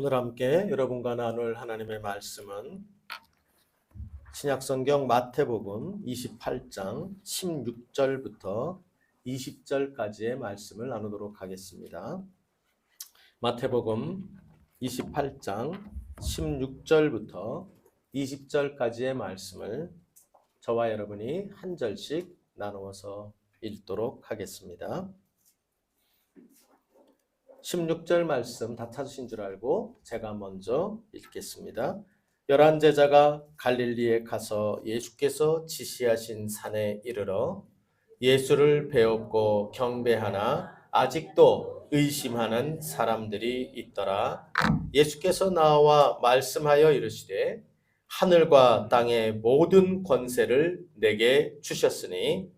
오늘 함께 여러분과 나눌 하나님의 말씀은 신약성경 마태복음 28장 16절부터 20절까지의 말씀을 나누도록 하겠습니다. 마태복음 28장 16절부터 20절까지의 말씀을 저와 여러분이 한 절씩 나누어서 읽도록 하겠습니다. 16절 말씀 다 찾으신 줄 알고 제가 먼저 읽겠습니다. 11제자가 갈릴리에 가서 예수께서 지시하신 산에 이르러 예수를 배웠고 경배하나 아직도 의심하는 사람들이 있더라. 예수께서 나와 말씀하여 이르시되 하늘과 땅의 모든 권세를 내게 주셨으니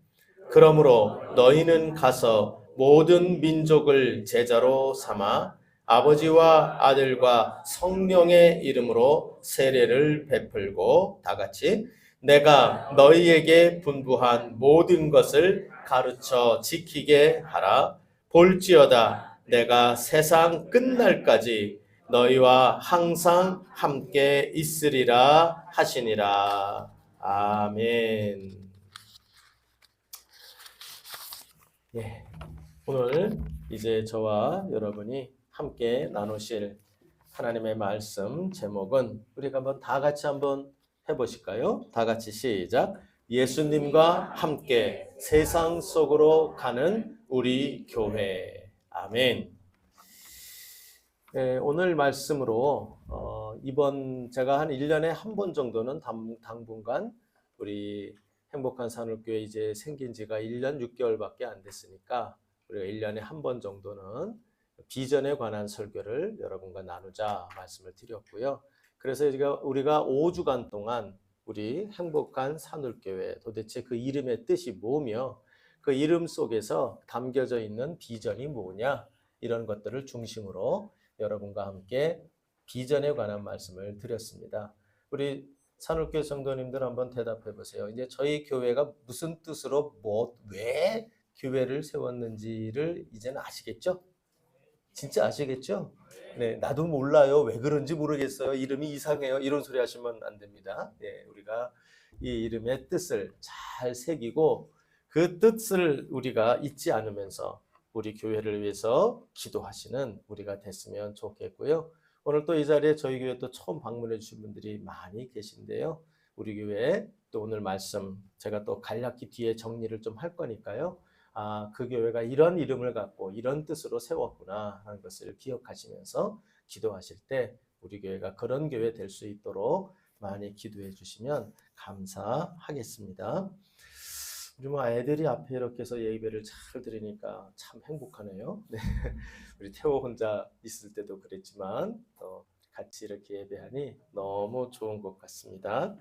그러므로 너희는 가서 모든 민족을 제자로 삼아 아버지와 아들과 성령의 이름으로 세례를 베풀고 다 같이 내가 너희에게 분부한 모든 것을 가르쳐 지키게 하라. 볼지어다 내가 세상 끝날까지 너희와 항상 함께 있으리라 하시니라. 아멘. 예, 오늘 이제 저와 여러분이 함께 나누실 하나님의 말씀 제목은 우리가 한번 다 같이 한번 해보실까요? 다 같이 시작. 예수님과 함께 세상 속으로 가는 우리 교회. 아멘. 예, 오늘 말씀으로 이번 제가 한 1년에 한 번 정도는 당분간 우리 행복한 산울교회 이제 생긴 지가 1년 6개월밖에 안 됐으니까 우리가 1년에 한 번 정도는 비전에 관한 설교를 여러분과 나누자 말씀을 드렸고요. 그래서 우리가 5주간 동안 우리 행복한 산울교회 도대체 그 이름의 뜻이 뭐며 그 이름 속에서 담겨져 있는 비전이 뭐냐 이런 것들을 중심으로 여러분과 함께 비전에 관한 말씀을 드렸습니다. 우리 산울교회 성도님들 한번 대답해 보세요. 이제 저희 교회가 무슨 뜻으로 왜 교회를 세웠는지를 이제는 아시겠죠? 진짜 아시겠죠? 네, 나도 몰라요. 왜 그런지 모르겠어요. 이름이 이상해요. 이런 소리 하시면 안 됩니다. 네, 우리가 이 이름의 뜻을 잘 새기고 그 뜻을 우리가 잊지 않으면서 우리 교회를 위해서 기도하시는 우리가 됐으면 좋겠고요. 오늘 또 이 자리에 저희 교회 또 처음 방문해 주신 분들이 많이 계신데요. 우리 교회 또 오늘 말씀 제가 또 간략히 뒤에 정리를 좀 할 거니까요. 아, 그 교회가 이런 이름을 갖고 이런 뜻으로 세웠구나 하는 것을 기억하시면서 기도하실 때 우리 교회가 그런 교회 될 수 있도록 많이 기도해 주시면 감사하겠습니다. 우리 뭐 애들이 앞에 이렇게 해서 예배를 잘 드리니까 참 행복하네요. 네. 우리 태호 혼자 있을 때도 그랬지만 또 같이 이렇게 예배하니 너무 좋은 것 같습니다.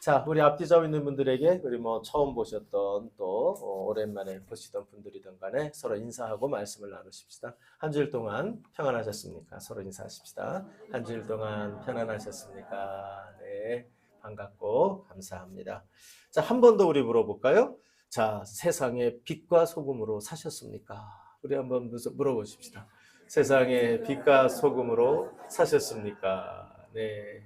자, 우리 앞뒤 좌우 있는 분들에게 우리 뭐 처음 보셨던 또 오랜만에 보시던 분들이든 간에 서로 인사하고 말씀을 나누십시다. 한 주일 동안 평안하셨습니까? 서로 인사하십시다. 한 주일 동안 편안하셨습니까? 네, 반갑고 감사합니다. 자, 한 번 더 우리 물어볼까요? 자, 세상의 빛과 소금으로 사셨습니까? 우리 한번 물어보십시다. 세상의 빛과 소금으로 사셨습니까? 네.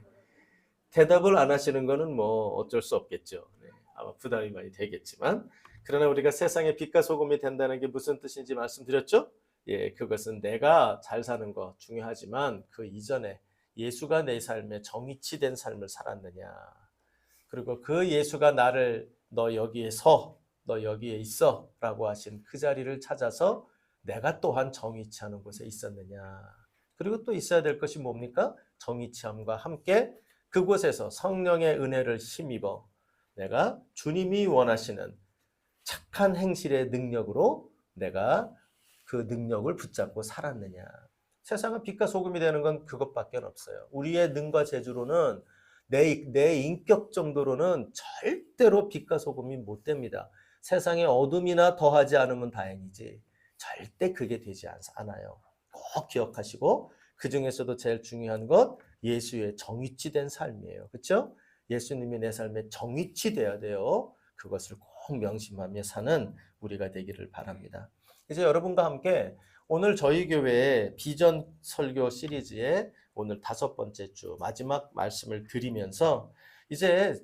대답을 안 하시는 거는 뭐 어쩔 수 없겠죠. 네. 아마 부담이 많이 되겠지만. 그러나 우리가 세상의 빛과 소금이 된다는 게 무슨 뜻인지 말씀드렸죠? 예, 그것은 내가 잘 사는 거 중요하지만 그 이전에 예수가 내 삶에 정의치된 삶을 살았느냐. 그리고 그 예수가 나를 너 여기에 서, 너 여기에 있어 라고 하신 그 자리를 찾아서 내가 또한 정의치하는 곳에 있었느냐. 그리고 또 있어야 될 것이 뭡니까? 정의치함과 함께 그곳에서 성령의 은혜를 힘입어 내가 주님이 원하시는 착한 행실의 능력으로 내가 그 능력을 붙잡고 살았느냐. 세상은 빛과 소금이 되는 건 그것밖에 없어요. 우리의 능과 재주로는 내 인격 정도로는 절대로 빛과 소금이 못 됩니다. 세상에 어둠이나 더하지 않으면 다행이지 절대 그게 되지 않아요. 꼭 기억하시고 그 중에서도 제일 중요한 것 예수의 정위치된 삶이에요. 그렇죠? 예수님이 내 삶에 정위치돼야 돼요. 그것을 꼭 명심하며 사는 우리가 되기를 바랍니다. 이제 여러분과 함께 오늘 저희 교회 비전 설교 시리즈의 오늘 5번째 주 마지막 말씀을 드리면서 이제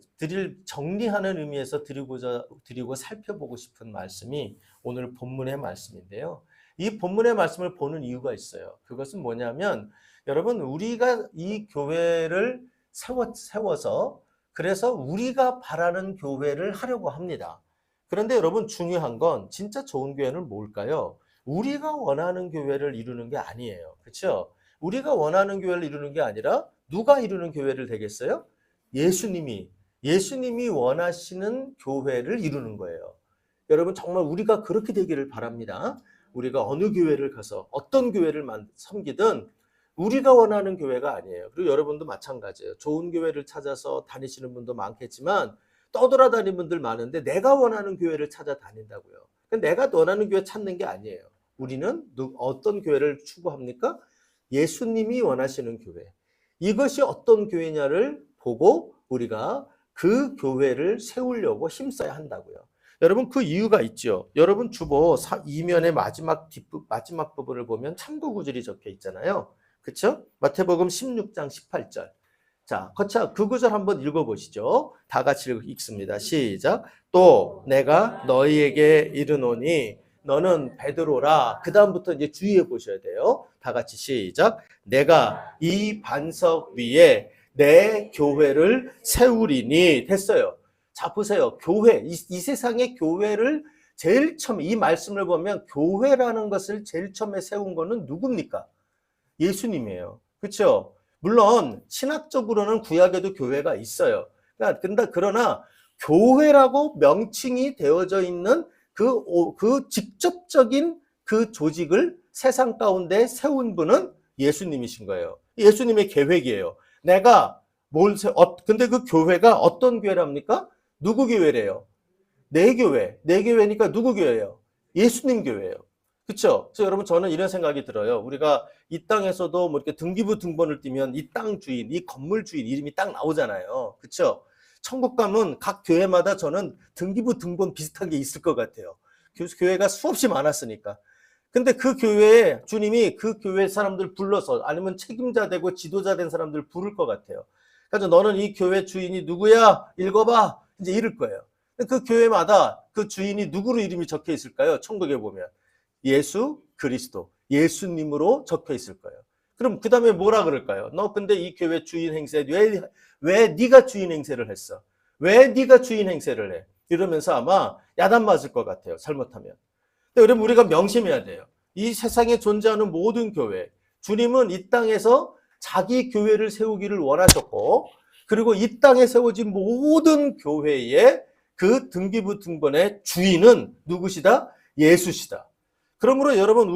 정리하는 의미에서 드리고 살펴보고 싶은 말씀이 오늘 본문의 말씀인데요. 이 본문의 말씀을 보는 이유가 있어요. 그것은 뭐냐면 여러분, 우리가 이 교회를 세워서 그래서 우리가 바라는 교회를 하려고 합니다. 그런데 여러분, 중요한 건 진짜 좋은 교회는 뭘까요? 우리가 원하는 교회를 이루는 게 아니에요. 그렇죠? 우리가 원하는 교회를 이루는 게 아니라 누가 이루는 교회를 되겠어요? 예수님이 원하시는 교회를 이루는 거예요. 여러분, 정말 우리가 그렇게 되기를 바랍니다. 우리가 어느 교회를 가서 어떤 교회를 섬기든 우리가 원하는 교회가 아니에요. 그리고 여러분도 마찬가지예요. 좋은 교회를 찾아서 다니시는 분도 많겠지만 떠돌아다니는 분들 많은데 내가 원하는 교회를 찾아 다닌다고요. 내가 원하는 교회 찾는 게 아니에요. 우리는 어떤 교회를 추구합니까? 예수님이 원하시는 교회. 이것이 어떤 교회냐를 보고 우리가 그 교회를 세우려고 힘써야 한다고요. 여러분, 그 이유가 있죠. 여러분, 주보 2면의 마지막 부분을 보면 참고 구절이 적혀 있잖아요. 그렇죠? 마태복음 16장 18절. 자, 그 구절 한번 읽어보시죠. 다 같이 읽습니다. 시작. 또 내가 너희에게 이르노니 너는 베드로라. 그 다음부터 이제 주의해 보셔야 돼요. 다 같이 시작. 내가 이 반석 위에 내 교회를 세우리니. 됐어요. 자, 보세요. 교회, 이 세상의 교회를 제일 처음에, 이 말씀을 보면 교회라는 것을 제일 처음에 세운 거는 누굽니까? 예수님이에요. 그렇죠? 물론 신학적으로는 구약에도 교회가 있어요. 그러나 교회라고 명칭이 되어져 있는 그 직접적인 그 조직을 세상 가운데 세운 분은 예수님이신 거예요. 예수님의 계획이에요. 근데 그 교회가 어떤 교회랍니까? 누구 교회래요? 내 교회니까 누구 교회예요? 예수님 교회예요. 그렇죠? 그래서 여러분, 저는 이런 생각이 들어요. 우리가 이 땅에서도 뭐 이렇게 등기부 등본을 띄면 이 땅 주인, 이 건물 주인 이름이 딱 나오잖아요. 그렇죠? 천국 가면 각 교회마다 저는 등기부 등본 비슷한 게 있을 것 같아요. 교회가 수없이 많았으니까. 근데 그 교회에 주님이 그 교회 사람들 불러서 아니면 책임자 되고 지도자 된 사람들 부를 것 같아요. 그래서 너는 이 교회 주인이 누구야? 읽어봐. 이제 이럴 거예요. 그 교회마다 그 주인이 누구로 이름이 적혀 있을까요? 천국에 보면 예수 그리스도, 예수님으로 적혀 있을 거예요. 그럼 그 다음에 뭐라 그럴까요? 너 근데 이 교회 주인 행세 왜 네가 주인 행세를 했어? 왜 네가 주인 행세를 해? 이러면서 아마 야단 맞을 것 같아요. 잘못하면. 근데 여러분, 우리가 명심해야 돼요. 이 세상에 존재하는 모든 교회, 주님은 이 땅에서 자기 교회를 세우기를 원하셨고, 그리고 이 땅에 세워진 모든 교회의 그 등기부 등본의 주인은 누구시다? 예수시다. 그러므로 여러분,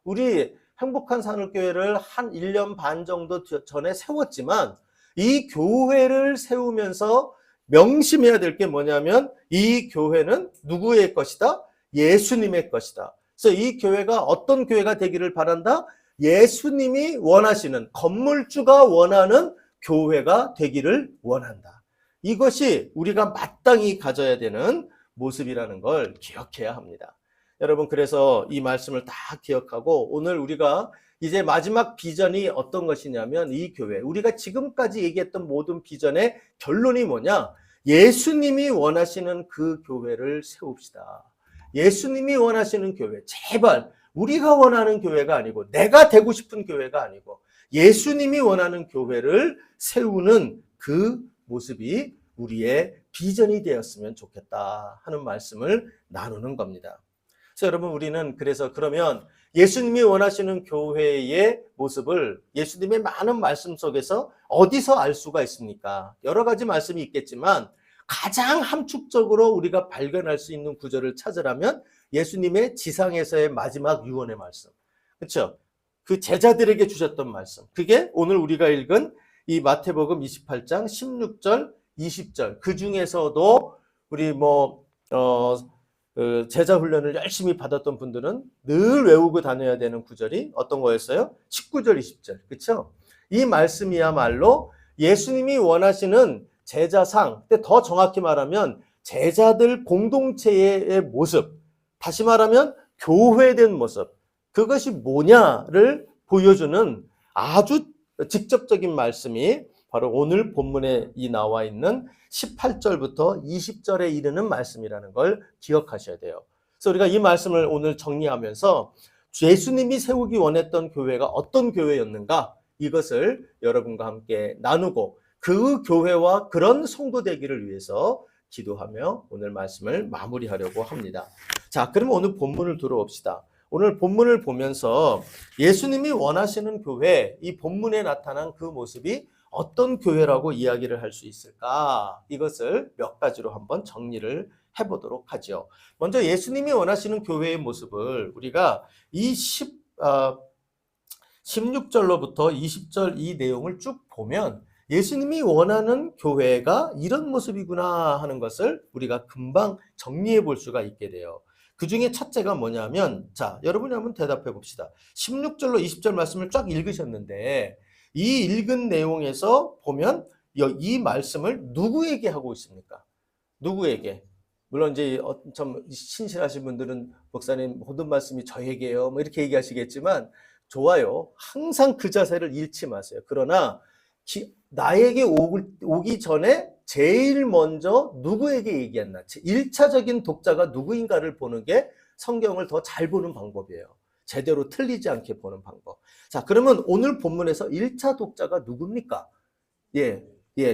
우리 행복한 산울교회를 한 1년 반 정도 전에 세웠지만 이 교회를 세우면서 명심해야 될 게 뭐냐면 이 교회는 누구의 것이다? 예수님의 것이다. 그래서 이 교회가 어떤 교회가 되기를 바란다? 예수님이 원하시는, 건물주가 원하는 교회가 되기를 원한다. 이것이 우리가 마땅히 가져야 되는 모습이라는 걸 기억해야 합니다. 여러분, 그래서 이 말씀을 다 기억하고 오늘 우리가 이제 마지막 비전이 어떤 것이냐면 이 교회, 우리가 지금까지 얘기했던 모든 비전의 결론이 뭐냐? 예수님이 원하시는 그 교회를 세웁시다. 예수님이 원하시는 교회, 제발 우리가 원하는 교회가 아니고 내가 되고 싶은 교회가 아니고 예수님이 원하는 교회를 세우는 그 모습이 우리의 비전이 되었으면 좋겠다 하는 말씀을 나누는 겁니다. 그래서 여러분, 우리는 그러면 예수님이 원하시는 교회의 모습을 예수님의 많은 말씀 속에서 어디서 알 수가 있습니까? 여러 가지 말씀이 있겠지만 가장 함축적으로 우리가 발견할 수 있는 구절을 찾으라면 예수님의 지상에서의 마지막 유언의 말씀. 그렇죠? 그 제자들에게 주셨던 말씀. 그게 오늘 우리가 읽은 이 마태복음 28장 16절, 20절. 그 중에서도 우리 제자 훈련을 열심히 받았던 분들은 늘 외우고 다녀야 되는 구절이 어떤 거였어요? 19절, 20절. 그렇죠? 이 말씀이야말로 예수님이 원하시는 제자상, 근데 더 정확히 말하면 제자들 공동체의 모습, 다시 말하면 교회된 모습, 그것이 뭐냐를 보여주는 아주 직접적인 말씀이 바로 오늘 본문에 나와 있는 18절부터 20절에 이르는 말씀이라는 걸 기억하셔야 돼요. 그래서 우리가 이 말씀을 오늘 정리하면서 예수님이 세우기 원했던 교회가 어떤 교회였는가, 이것을 여러분과 함께 나누고 그 교회와 그런 성도 되기를 위해서 기도하며 오늘 말씀을 마무리하려고 합니다. 자, 그러면 오늘 본문을 들어봅시다. 오늘 본문을 보면서 예수님이 원하시는 교회, 이 본문에 나타난 그 모습이 어떤 교회라고 이야기를 할 수 있을까? 이것을 몇 가지로 한번 정리를 해보도록 하죠. 먼저 예수님이 원하시는 교회의 모습을 우리가 이 16절로부터 20절 이 내용을 쭉 보면 예수님이 원하는 교회가 이런 모습이구나 하는 것을 우리가 금방 정리해 볼 수가 있게 돼요. 그 중에 첫째가 뭐냐면, 자, 여러분이 한번 대답해 봅시다. 16절로 20절 말씀을 쫙 읽으셨는데 이 읽은 내용에서 보면 이 말씀을 누구에게 하고 있습니까? 누구에게? 물론 이제 좀 신실하신 분들은 목사님 모든 말씀이 저에게요 뭐 이렇게 얘기하시겠지만 좋아요. 항상 그 자세를 잃지 마세요. 그러나 나에게 오기 전에 제일 먼저 누구에게 얘기했나? 1차적인 독자가 누구인가를 보는 게 성경을 더 잘 보는 방법이에요. 제대로 틀리지 않게 보는 방법. 자, 그러면 오늘 본문에서 1차 독자가 누굽니까?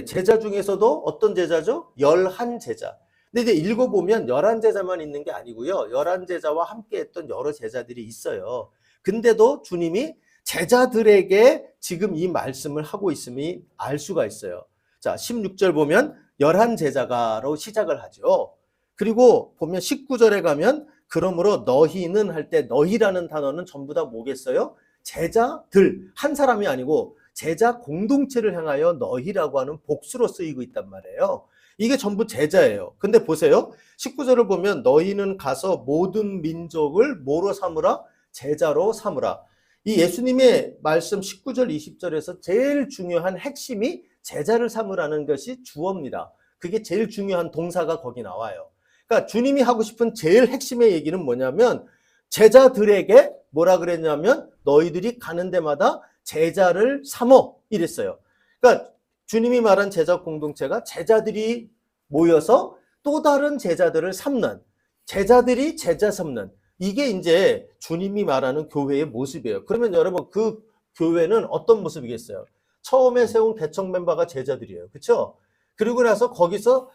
제자 중에서도 어떤 제자죠? 11제자. 근데 이제 읽어보면 11제자만 있는 게 아니고요. 11제자와 함께 했던 여러 제자들이 있어요. 근데도 주님이 제자들에게 지금 이 말씀을 하고 있음이 알 수가 있어요. 자, 16절 보면 11제자가로 시작을 하죠. 그리고 보면 19절에 가면 그러므로 너희는 할 때 너희라는 단어는 전부 다 뭐겠어요? 제자들, 한 사람이 아니고 제자 공동체를 향하여 너희라고 하는 복수로 쓰이고 있단 말이에요. 이게 전부 제자예요. 근데 보세요. 19절을 보면 너희는 가서 모든 민족을 뭐로 삼으라? 제자로 삼으라. 이 예수님의 말씀 19절 20절에서 제일 중요한 핵심이 제자를 삼으라는 것이 주어입니다. 그게 제일 중요한 동사가 거기 나와요. 그러니까 주님이 하고 싶은 제일 핵심의 얘기는 뭐냐면 제자들에게 뭐라 그랬냐면 너희들이 가는 데마다 제자를 삼어 이랬어요. 그러니까 주님이 말한 제자 공동체가 제자들이 모여서 또 다른 제자들을 삼는, 제자들이 제자 삼는, 이게 이제 주님이 말하는 교회의 모습이에요. 그러면 여러분 그 교회는 어떤 모습이겠어요? 처음에 세운 개척 멤버가 제자들이에요. 그렇죠? 그리고 나서 거기서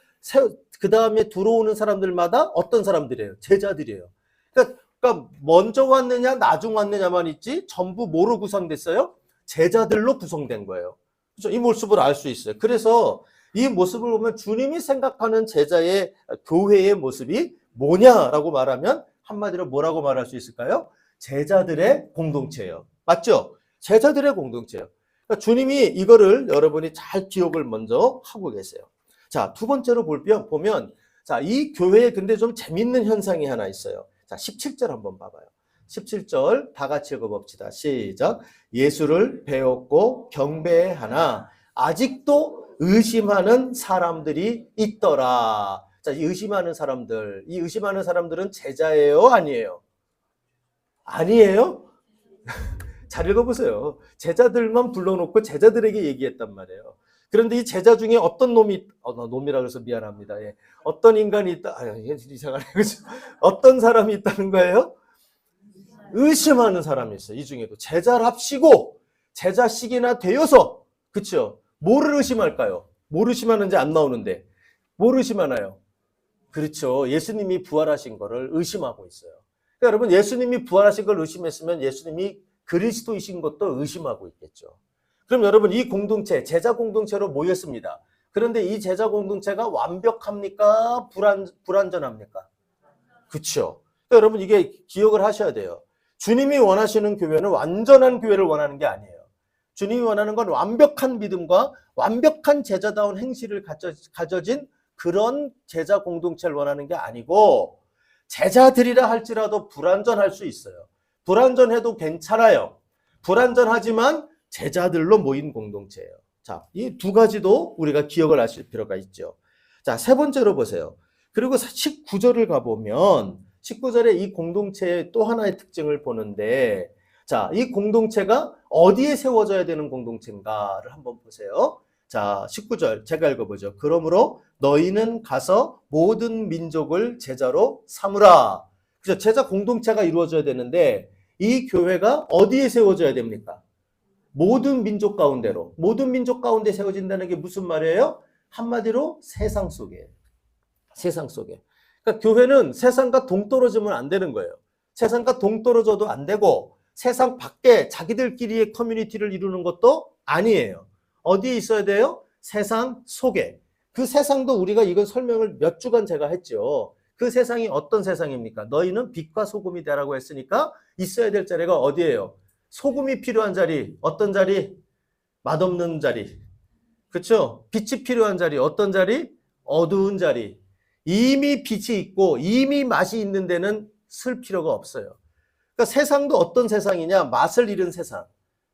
그 다음에 들어오는 사람들마다 어떤 사람들이에요? 제자들이에요. 그러니까 먼저 왔느냐 나중 왔느냐만 있지 전부 뭐로 구성됐어요? 제자들로 구성된 거예요. 그렇죠? 이 모습을 알 수 있어요. 그래서 이 모습을 보면 주님이 생각하는 제자의 교회의 모습이 뭐냐라고 말하면 한마디로 뭐라고 말할 수 있을까요? 제자들의 공동체예요. 맞죠? 제자들의 공동체예요. 그러니까 주님이 이거를 여러분이 잘 기억을 먼저 하고 계세요. 자, 두 번째로 보면 자, 이 교회에 근데 좀 재밌는 현상이 하나 있어요. 자, 17절 한번 봐봐요. 17절 다 같이 읽어봅시다. 시작. 예수를 배웠고 경배하나 아직도 의심하는 사람들이 있더라. 자, 이 의심하는 사람들은 제자예요? 아니에요? 아니에요? 잘 읽어보세요. 제자들만 불러놓고 제자들에게 얘기했단 말이에요. 그런데 이 제자 중에 어떤 놈이라 그래서 미안합니다. 예. 어떤 인간이 있다. 이상하네. 어떤 사람이 있다는 거예요? 의심하는 사람이 있어요. 이 중에도 제자랍시고 제자식이나 되어서, 그렇죠? 뭐를 의심할까요? 뭘 의심하는지 안 나오는데 뭘 의심하나요? 그렇죠. 예수님이 부활하신 거를 의심하고 있어요. 그러니까 여러분 예수님이 부활하신 걸 의심했으면 예수님이 그리스도이신 것도 의심하고 있겠죠. 그럼 여러분 이 공동체, 제자 공동체로 모였습니다. 그런데 이 제자 공동체가 완벽합니까? 불완전합니까? 그렇죠. 그러니까 여러분 이게 기억을 하셔야 돼요. 주님이 원하시는 교회는 완전한 교회를 원하는 게 아니에요. 주님이 원하는 건 완벽한 믿음과 완벽한 제자다운 행실을 가져진 그런 제자 공동체를 원하는 게 아니고 제자들이라 할지라도 불완전할 수 있어요. 불완전해도 괜찮아요. 불완전하지만 제자들로 모인 공동체예요. 자, 이 두 가지도 우리가 기억을 하실 필요가 있죠. 자, 세 번째로 보세요. 그리고 19절을 가보면 19절에 이 공동체의 또 하나의 특징을 보는데, 자, 이 공동체가 어디에 세워져야 되는 공동체인가를 한번 보세요. 자, 19절 제가 읽어보죠. 그러므로 너희는 가서 모든 민족을 제자로 삼으라. 그죠? 제자 공동체가 이루어져야 되는데 이 교회가 어디에 세워져야 됩니까? 모든 민족 가운데로. 모든 민족 가운데 세워진다는 게 무슨 말이에요? 한마디로 세상 속에. 세상 속에. 그러니까 교회는 세상과 동떨어지면 안 되는 거예요. 세상과 동떨어져도 안 되고 세상 밖에 자기들끼리의 커뮤니티를 이루는 것도 아니에요. 어디에 있어야 돼요? 세상 속에. 그 세상도 우리가 이건 설명을 몇 주간 제가 했죠. 그 세상이 어떤 세상입니까? 너희는 빛과 소금이 되라고 했으니까 있어야 될 자리가 어디예요? 소금이 필요한 자리. 어떤 자리? 맛없는 자리. 그렇죠? 빛이 필요한 자리. 어떤 자리? 어두운 자리. 이미 빛이 있고 이미 맛이 있는 데는 쓸 필요가 없어요. 그러니까 세상도 어떤 세상이냐? 맛을 잃은 세상.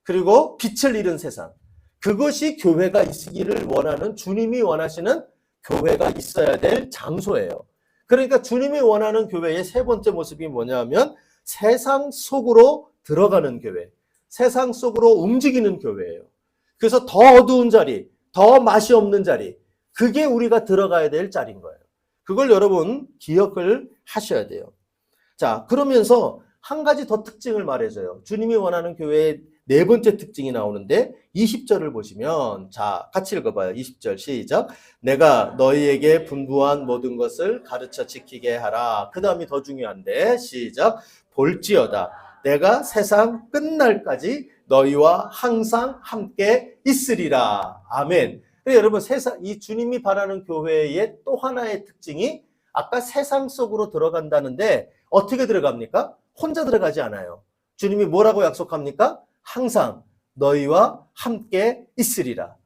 그리고 빛을 잃은 세상. 그것이 교회가 있기를 원하는, 주님이 원하시는 교회가 있어야 될 장소예요. 그러니까 주님이 원하는 교회의 세 번째 모습이 뭐냐면 세상 속으로 들어가는 교회, 세상 속으로 움직이는 교회예요. 그래서 더 어두운 자리, 더 맛이 없는 자리, 그게 우리가 들어가야 될 자리인 거예요. 그걸 여러분 기억을 하셔야 돼요. 자, 그러면서 한 가지 더 특징을 말해줘요. 주님이 원하는 교회의 네 번째 특징이 나오는데 20절을 보시면, 자, 같이 읽어봐요. 20절 시작. 내가 너희에게 분부한 모든 것을 가르쳐 지키게 하라. 그 다음이 더 중요한데 시작. 볼지어다 내가 세상 끝날까지 너희와 항상 함께 있으리라. 아멘. 여러분, 세상, 이 주님이 바라는 교회의 또 하나의 특징이 아까 세상 속으로 들어간다는데 어떻게 들어갑니까? 혼자 들어가지 않아요. 주님이 뭐라고 약속합니까? 항상 너희와 함께 있으리라.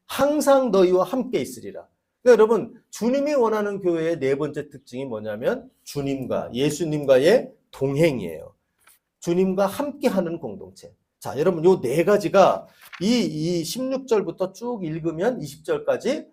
항상 너희와 함께 있으리라. 그러니까 여러분, 주님이 원하는 교회의 네 번째 특징이 뭐냐면 주님과, 예수님과의 동행이에요. 주님과 함께하는 공동체. 자, 여러분, 요 네 가지가 이 16절부터 쭉 읽으면 20절까지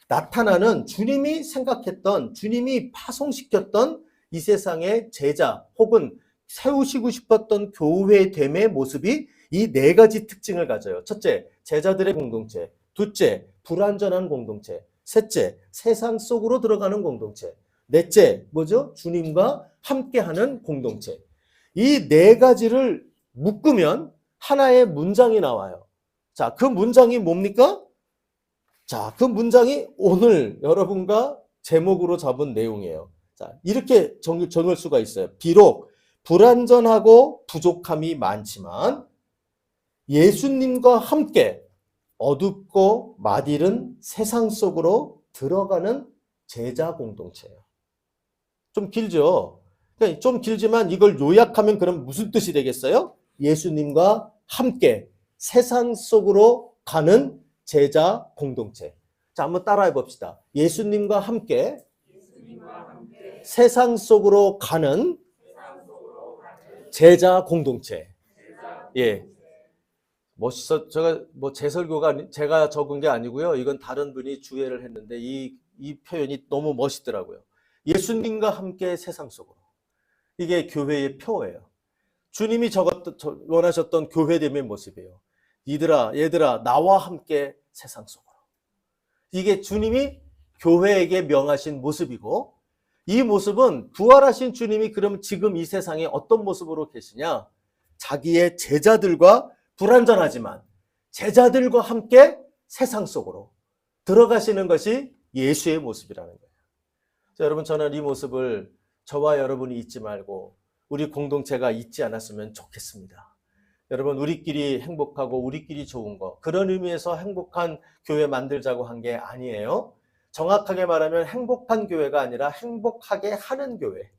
나타나는 주님이 생각했던, 주님이 파송시켰던 이 세상의 제자 혹은 세우시고 싶었던 교회됨의 모습이 이 네 가지 특징을 가져요. 첫째, 제자들의 공동체. 둘째, 불완전한 공동체. 셋째, 세상 속으로 들어가는 공동체. 넷째, 뭐죠? 주님과 함께하는 공동체. 이 네 가지를 묶으면 하나의 문장이 나와요. 자, 그 문장이 뭡니까? 자, 그 문장이 오늘 여러분과 제목으로 잡은 내용이에요. 자, 이렇게 정할 수가 있어요. 비록 불완전하고 부족함이 많지만 예수님과 함께 어둡고 맛이른 세상 속으로 들어가는 제자 공동체예요. 좀 길죠? 좀 길지만 이걸 요약하면 그럼 무슨 뜻이 되겠어요? 예수님과 함께 세상 속으로 가는 제자 공동체. 자, 한번 따라해 봅시다. 예수님과 함께 세상 속으로 가는 제자 공동체. 예. 멋있어. 제가 제 설교가 제가 적은 게 아니고요. 이건 다른 분이 주예를 했는데 이 표현이 너무 멋있더라고요. 예수님과 함께 세상 속으로. 이게 교회의 표예요. 주님이 원하셨던 교회됨의 모습이에요. 얘들아, 나와 함께 세상 속으로. 이게 주님이 교회에게 명하신 모습이고, 이 모습은 부활하신 주님이 그럼 지금 이 세상에 어떤 모습으로 계시냐? 자기의 제자들과 불완전하지만 제자들과 함께 세상 속으로 들어가시는 것이 예수의 모습이라는 거예요. 자, 여러분, 저는 이 모습을 저와 여러분이 잊지 말고 우리 공동체가 잊지 않았으면 좋겠습니다. 여러분, 우리끼리 행복하고 우리끼리 좋은 거, 그런 의미에서 행복한 교회 만들자고 한 게 아니에요. 정확하게 말하면 행복한 교회가 아니라 행복하게 하는 교회.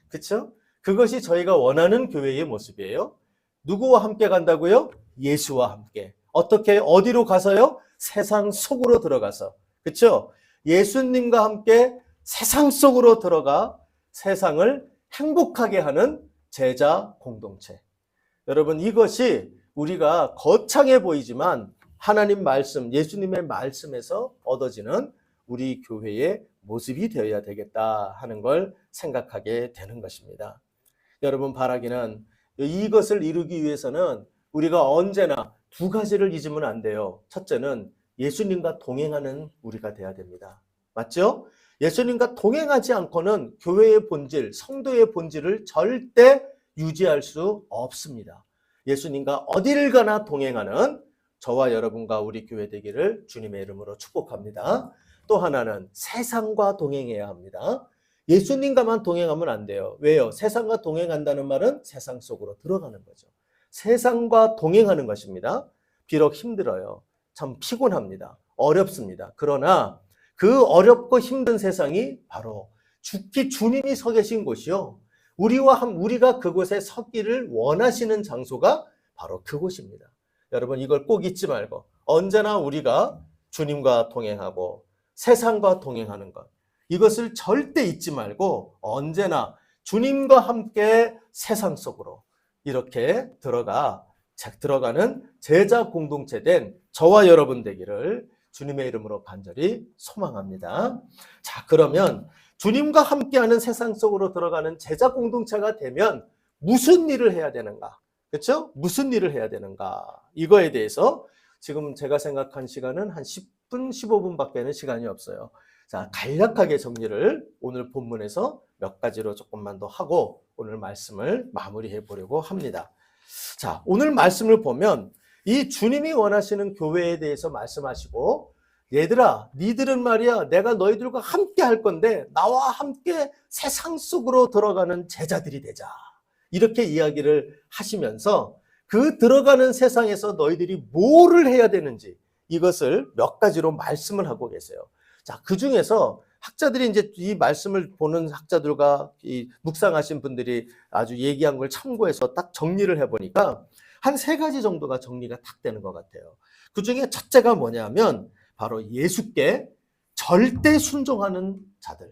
그렇죠? 그것이 저희가 원하는 교회의 모습이에요. 누구와 함께 간다고요? 예수와 함께. 어떻게, 어디로 가서요? 세상 속으로 들어가서. 그렇죠? 예수님과 함께 세상 속으로 들어가 세상을 행복하게 하는 제자 공동체. 여러분, 이것이 우리가 거창해 보이지만 하나님 말씀, 예수님의 말씀에서 얻어지는 우리 교회의 모습이 되어야 되겠다 하는 걸 생각하게 되는 것입니다. 여러분 바라기는 이것을 이루기 위해서는 우리가 언제나 두 가지를 잊으면 안 돼요. 첫째는 예수님과 동행하는 우리가 돼야 됩니다. 맞죠? 예수님과 동행하지 않고는 교회의 본질, 성도의 본질을 절대 유지할 수 없습니다. 예수님과 어디를 가나 동행하는 저와 여러분과 우리 교회 되기를 주님의 이름으로 축복합니다. 또 하나는 세상과 동행해야 합니다. 예수님과만 동행하면 안 돼요. 왜요? 세상과 동행한다는 말은 세상 속으로 들어가는 거죠. 세상과 동행하는 것입니다. 비록 힘들어요. 참 피곤합니다. 어렵습니다. 그러나 그 어렵고 힘든 세상이 바로 죽기 주님이 서 계신 곳이요. 우리가 그곳에 서기를 원하시는 장소가 바로 그곳입니다. 여러분 이걸 꼭 잊지 말고 언제나 우리가 주님과 동행하고 세상과 동행하는 것, 이것을 절대 잊지 말고 언제나 주님과 함께 세상 속으로 이렇게 들어가는 제자 공동체 된 저와 여러분 되기를 주님의 이름으로 간절히 소망합니다. 자, 그러면 주님과 함께하는 세상 속으로 들어가는 제자 공동체가 되면 무슨 일을 해야 되는가? 그렇죠? 무슨 일을 해야 되는가? 이거에 대해서 지금 제가 생각한 시간은 한 10분, 15분밖에는 시간이 없어요. 자, 간략하게 정리를 오늘 본문에서 몇 가지로 조금만 더 하고 오늘 말씀을 마무리해 보려고 합니다. 자, 오늘 말씀을 보면 이 주님이 원하시는 교회에 대해서 말씀하시고, 얘들아, 니들은 말이야, 내가 너희들과 함께 할 건데 나와 함께 세상 속으로 들어가는 제자들이 되자. 이렇게 이야기를 하시면서 그 들어가는 세상에서 너희들이 뭐를 해야 되는지 이것을 몇 가지로 말씀을 하고 계세요. 자, 그 중에서 학자들이 이제 이 말씀을 보는 학자들과 이 묵상하신 분들이 아주 얘기한 걸 참고해서 딱 정리를 해보니까 한 3가지 정도가 정리가 딱 되는 것 같아요. 그 중에 첫째가 뭐냐면 바로 예수께 절대 순종하는 자들,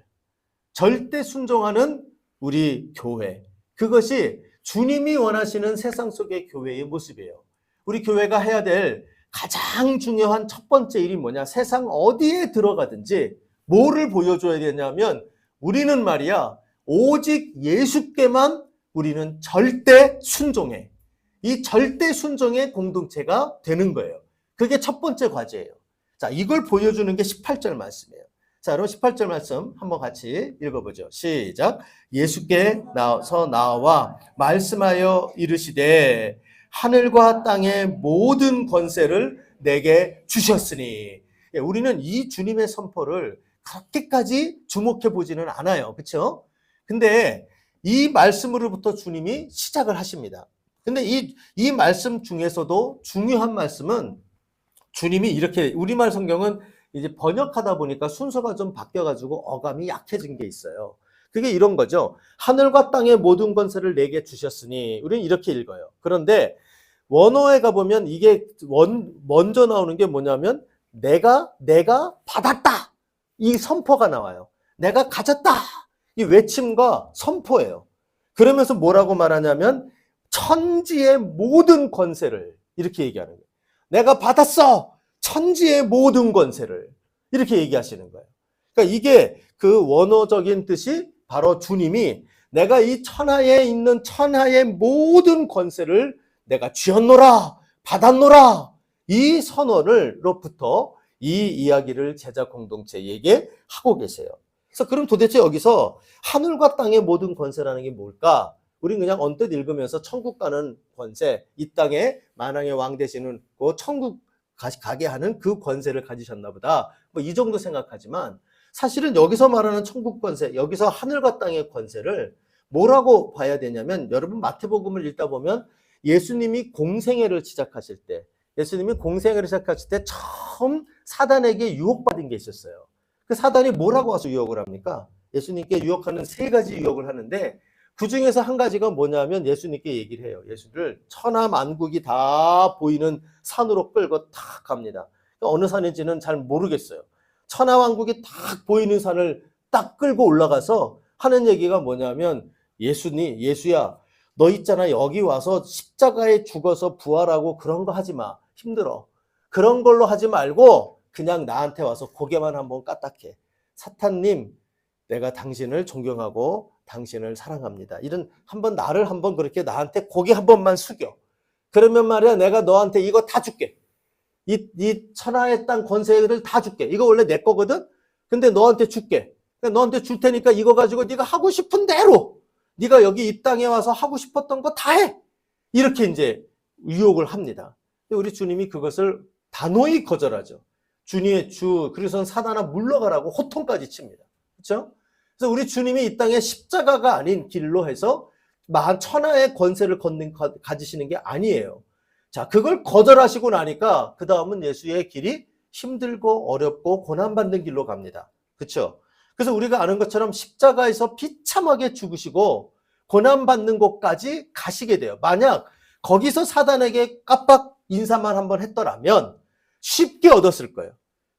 절대 순종하는 우리 교회, 그것이 주님이 원하시는 세상 속의 교회의 모습이에요. 우리 교회가 해야 될 가장 중요한 첫 번째 일이 뭐냐? 세상 어디에 들어가든지 뭐를 보여줘야 되냐면 우리는 말이야 오직 예수께만 우리는 절대 순종해. 이 절대 순종의 공동체가 되는 거예요. 그게 첫 번째 과제예요. 자, 이걸 보여주는 게 18절 말씀이에요. 자, 그럼 18절 말씀 한번 같이 읽어보죠. 시작. 예수께 나와 말씀하여 이르시되 하늘과 땅의 모든 권세를 내게 주셨으니. 우리는 이 주님의 선포를 그렇게까지 주목해 보지는 않아요. 그렇죠? 근데 이 말씀으로부터 주님이 시작을 하십니다. 근데 이 말씀 중에서도 중요한 말씀은 주님이 이렇게, 우리말 성경은 이제 번역하다 보니까 순서가 좀 바뀌어가지고 어감이 약해진 게 있어요. 그게 이런 거죠. 하늘과 땅의 모든 권세를 내게 주셨으니, 우리는 이렇게 읽어요. 그런데 원어에 가보면 이게 먼저 나오는 게 뭐냐면 내가 받았다, 이 선포가 나와요. 내가 가졌다, 이 외침과 선포예요. 그러면서 뭐라고 말하냐면 천지의 모든 권세를, 이렇게 얘기하는 거예요. 내가 받았어, 천지의 모든 권세를, 이렇게 얘기하시는 거예요. 그러니까 이게 그 원어적인 뜻이 바로 주님이 내가 이 천하에 있는 천하의 모든 권세를 내가 쥐었노라, 받았노라, 이 선언을로부터 이 이야기를 제자 공동체에게 하고 계세요. 그래서 그럼 도대체 여기서 하늘과 땅의 모든 권세라는 게 뭘까? 우린 그냥 언뜻 읽으면서 천국 가는 권세, 이 땅에 만왕의 왕 되시는 그 천국 가게 하는 그 권세를 가지셨나 보다, 뭐 이 정도 생각하지만 사실은 여기서 말하는 천국 권세, 여기서 하늘과 땅의 권세를 뭐라고 봐야 되냐면, 여러분 마태복음을 읽다 보면 예수님이 공생애를 시작하실 때 처음 사단에게 유혹받은 게 있었어요. 그 사단이 뭐라고 와서 유혹을 합니까? 예수님께 유혹하는 3가지 유혹을 하는데 그 중에서 한 가지가 뭐냐면 예수님께 얘기를 해요. 예수를 천하 만국이 다 보이는 산으로 끌고 탁 갑니다. 어느 산인지는 잘 모르겠어요. 천하 만국이 딱 보이는 산을 딱 끌고 올라가서 하는 얘기가 뭐냐면, 예수야, 너 있잖아, 여기 와서 십자가에 죽어서 부활하고 그런 거 하지 마. 힘들어. 그런 걸로 하지 말고 그냥 나한테 와서 고개만 한번 까딱해. 사탄님, 내가 당신을 존경하고 당신을 사랑합니다. 이런 나를 한번 그렇게 나한테 고개 한 번만 숙여. 그러면 말이야 내가 너한테 이거 다 줄게. 이 천하의 땅 권세를 다 줄게. 이거 원래 내 거거든. 근데 너한테 줄게. 너한테 줄 테니까 이거 가지고 네가 하고 싶은 대로 네가 여기 이 땅에 와서 하고 싶었던 거 다 해. 이렇게 이제 유혹을 합니다. 근데 우리 주님이 그것을 단호히 거절하죠. 주님의 주, 그래서 사단아 물러가라고 호통까지 칩니다. 그렇죠? 그래서 우리 주님이 이 땅에 십자가가 아닌 길로 해서 천하의 권세를 가지시는 게 아니에요. 자, 그걸 거절하시고 나니까 그 다음은 예수의 길이 힘들고 어렵고 고난받는 길로 갑니다. 그렇죠? 그래서 우리가 아는 것처럼 십자가에서 비참하게 죽으시고 고난받는 곳까지 가시게 돼요. 만약 거기서 사단에게 깜빡 인사만 한번 했더라면 쉽게 얻었을 거예요.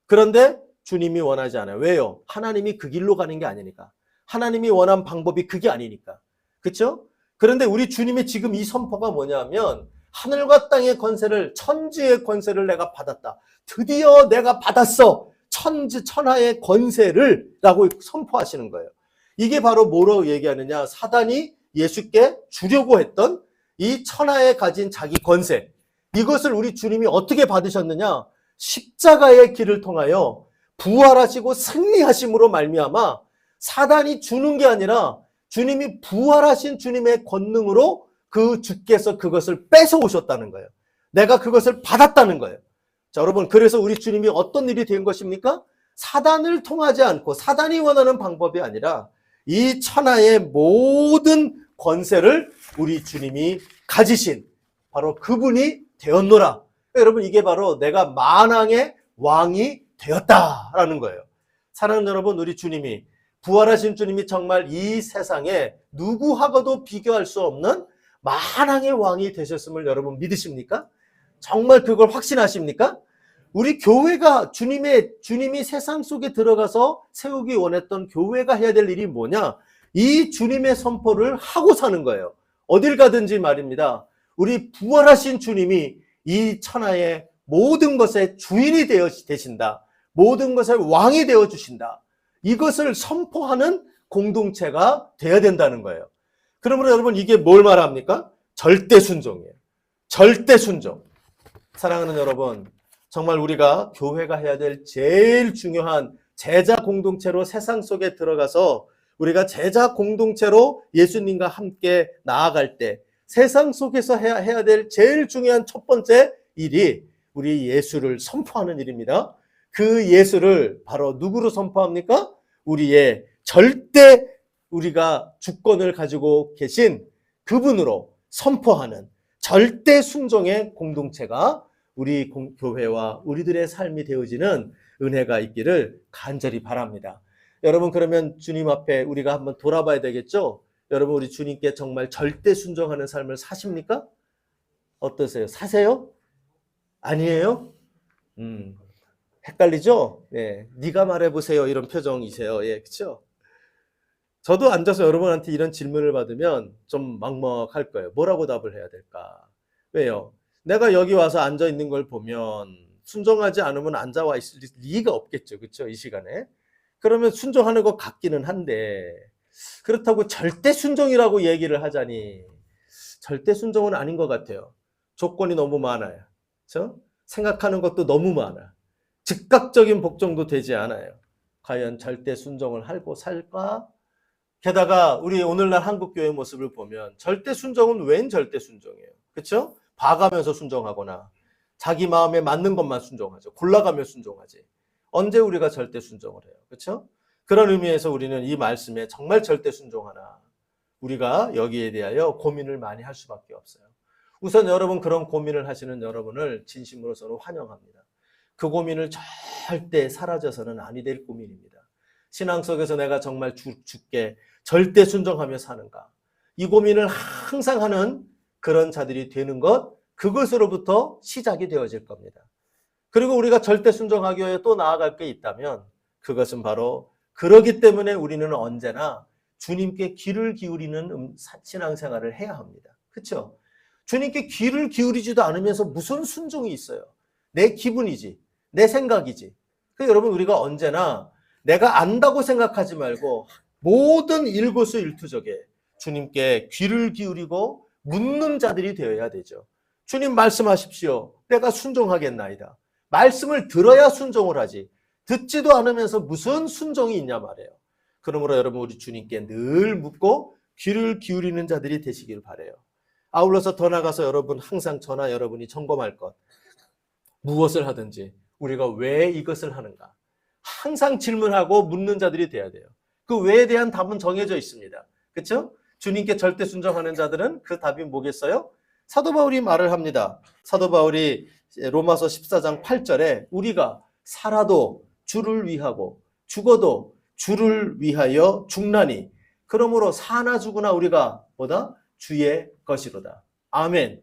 그런데 주님이 원하지 않아요. 왜요? 하나님이 그 길로 가는 게 아니니까. 하나님이 원한 방법이 그게 아니니까. 그렇죠? 그런데 우리 주님의 지금 이 선포가 뭐냐면 하늘과 땅의 권세를, 천지의 권세를 내가 받았다. 드디어 내가 받았어. 천하의 권세를 라고 선포하시는 거예요. 이게 바로 뭐라고 얘기하느냐? 사단이 예수께 주려고 했던 이 천하에 가진 자기 권세. 이것을 우리 주님이 어떻게 받으셨느냐? 십자가의 길을 통하여 부활하시고 승리하심으로 말미암아 사단이 주는 게 아니라 주님이 부활하신 주님의 권능으로 그 주께서 그것을 뺏어오셨다는 거예요. 내가 그것을 받았다는 거예요. 자, 여러분, 그래서 우리 주님이 어떤 일이 된 것입니까? 사단을 통하지 않고 사단이 원하는 방법이 아니라 이 천하의 모든 권세를 우리 주님이 가지신 바로 그분이 되었노라. 여러분, 이게 바로 내가 만왕의 왕이 되었다라는 거예요. 사랑하는 여러분, 우리 주님이 부활하신 주님이 정말 이 세상에 누구하고도 비교할 수 없는 만왕의 왕이 되셨음을 여러분 믿으십니까? 정말 그걸 확신하십니까? 우리 교회가 주님이 세상 속에 들어가서 세우기 원했던 교회가 해야 될 일이 뭐냐? 이 주님의 선포를 하고 사는 거예요. 어딜 가든지 말입니다. 우리 부활하신 주님이 이 천하의 모든 것의 주인이 되신다. 모든 것의 왕이 되어 주신다. 이것을 선포하는 공동체가 되어야 된다는 거예요. 그러므로 여러분 이게 뭘 말합니까? 절대 순종이에요. 절대 순종. 사랑하는 여러분, 정말 우리가 교회가 해야 될 제일 중요한 제자 공동체로 세상 속에 들어가서 우리가 제자 공동체로 예수님과 함께 나아갈 때 세상 속에서 해야 될 제일 중요한 첫 번째 일이 우리 예수를 선포하는 일입니다. 그 예수를 바로 누구로 선포합니까? 우리의 절대 우리가 주권을 가지고 계신 그분으로 선포하는 절대 순종의 공동체가 우리 교회와 우리들의 삶이 되어지는 은혜가 있기를 간절히 바랍니다. 여러분, 그러면 주님 앞에 우리가 한번 돌아봐야 되겠죠? 여러분, 우리 주님께 정말 절대 순종하는 삶을 사십니까? 어떠세요? 사세요? 아니에요? 헷갈리죠? 예, 네가 말해보세요. 이런 표정이세요. 예, 그렇죠? 저도 앉아서 여러분한테 이런 질문을 받으면 좀 막막할 거예요. 뭐라고 답을 해야 될까? 왜요? 내가 여기 와서 앉아 있는 걸 보면 순종하지 않으면 앉아와 있을 리가 없겠죠. 그렇죠? 이 시간에. 그러면 순종하는 것 같기는 한데 그렇다고 절대 순종이라고 얘기를 하자니 절대 순종은 아닌 것 같아요. 조건이 너무 많아요. 그렇죠? 생각하는 것도 너무 많아. 즉각적인 복종도 되지 않아요. 과연 절대 순종을 하고 살까? 게다가 우리 오늘날 한국교회 모습을 보면 절대 순종은 웬 절대 순종이에요. 그렇죠? 봐가면서 순종하거나 자기 마음에 맞는 것만 순종하죠. 골라가며 순종하지. 언제 우리가 절대 순종을 해요? 그렇죠? 그런 의미에서 우리는 이 말씀에 정말 절대 순종하나 우리가 여기에 대하여 고민을 많이 할 수밖에 없어요. 우선 여러분, 그런 고민을 하시는 여러분을 진심으로 저는 환영합니다. 그 고민을 절대 사라져서는 아니 될 고민입니다. 신앙 속에서 내가 정말 주께 절대 순종하며 사는가? 이 고민을 항상 하는 그런 자들이 되는 것, 그것으로부터 시작이 되어질 겁니다. 그리고 우리가 절대 순종하기 위해 또 나아갈 게 있다면 그것은 바로 그러기 때문에 우리는 언제나 주님께 귀를 기울이는 신앙생활을 해야 합니다. 그렇죠? 주님께 귀를 기울이지도 않으면서 무슨 순종이 있어요? 내 기분이지, 내 생각이지. 그래서 여러분, 우리가 언제나 내가 안다고 생각하지 말고 모든 일거수일투족에 주님께 귀를 기울이고 묻는 자들이 되어야 되죠. 주님 말씀하십시오. 내가 순종하겠나이다. 말씀을 들어야 순종을 하지. 듣지도 않으면서 무슨 순종이 있냐 말이에요. 그러므로 여러분 우리 주님께 늘 묻고 귀를 기울이는 자들이 되시길 바라요. 아울러서 더 나가서 여러분 항상 저나 여러분이 점검할 것. 무엇을 하든지 우리가 왜 이것을 하는가. 항상 질문하고 묻는 자들이 돼야 돼요. 그 왜에 대한 답은 정해져 있습니다. 그렇죠? 주님께 절대 순종하는 자들은 그 답이 뭐겠어요? 사도 바울이 말을 합니다. 사도 바울이 로마서 14장 8절에 우리가 살아도 주를 위하고 죽어도 주를 위하여 죽나니 그러므로 사나 죽으나 우리가 뭐다? 주의 것이로다. 아멘.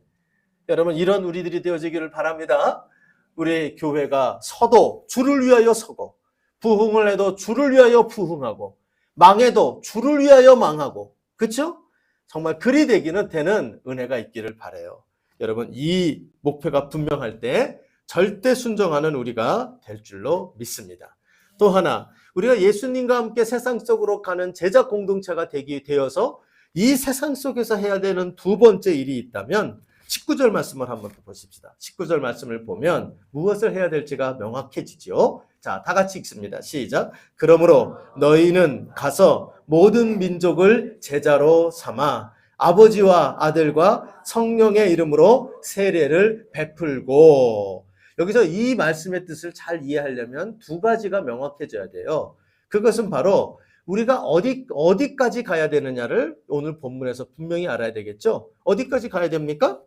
여러분 이런 우리들이 되어지기를 바랍니다. 우리 교회가 서도 주를 위하여 서고 부흥을 해도 주를 위하여 부흥하고 망해도 주를 위하여 망하고 그렇죠? 정말 그리 되기는 되는 은혜가 있기를 바라요. 여러분 이 목표가 분명할 때 절대 순종하는 우리가 될 줄로 믿습니다. 또 하나 우리가 예수님과 함께 세상 속으로 가는 제자 공동체가 되어서 이 세상 속에서 해야 되는 두 번째 일이 있다면 19절 말씀을 한번 보십시다. 19절 말씀을 보면 무엇을 해야 될지가 명확해지죠. 자, 다 같이 읽습니다. 시작. 그러므로 너희는 가서 모든 민족을 제자로 삼아 아버지와 아들과 성령의 이름으로 세례를 베풀고 여기서 이 말씀의 뜻을 잘 이해하려면 두 가지가 명확해져야 돼요. 그것은 바로 우리가 어디까지 가야 되느냐를 오늘 본문에서 분명히 알아야 되겠죠. 어디까지 가야 됩니까?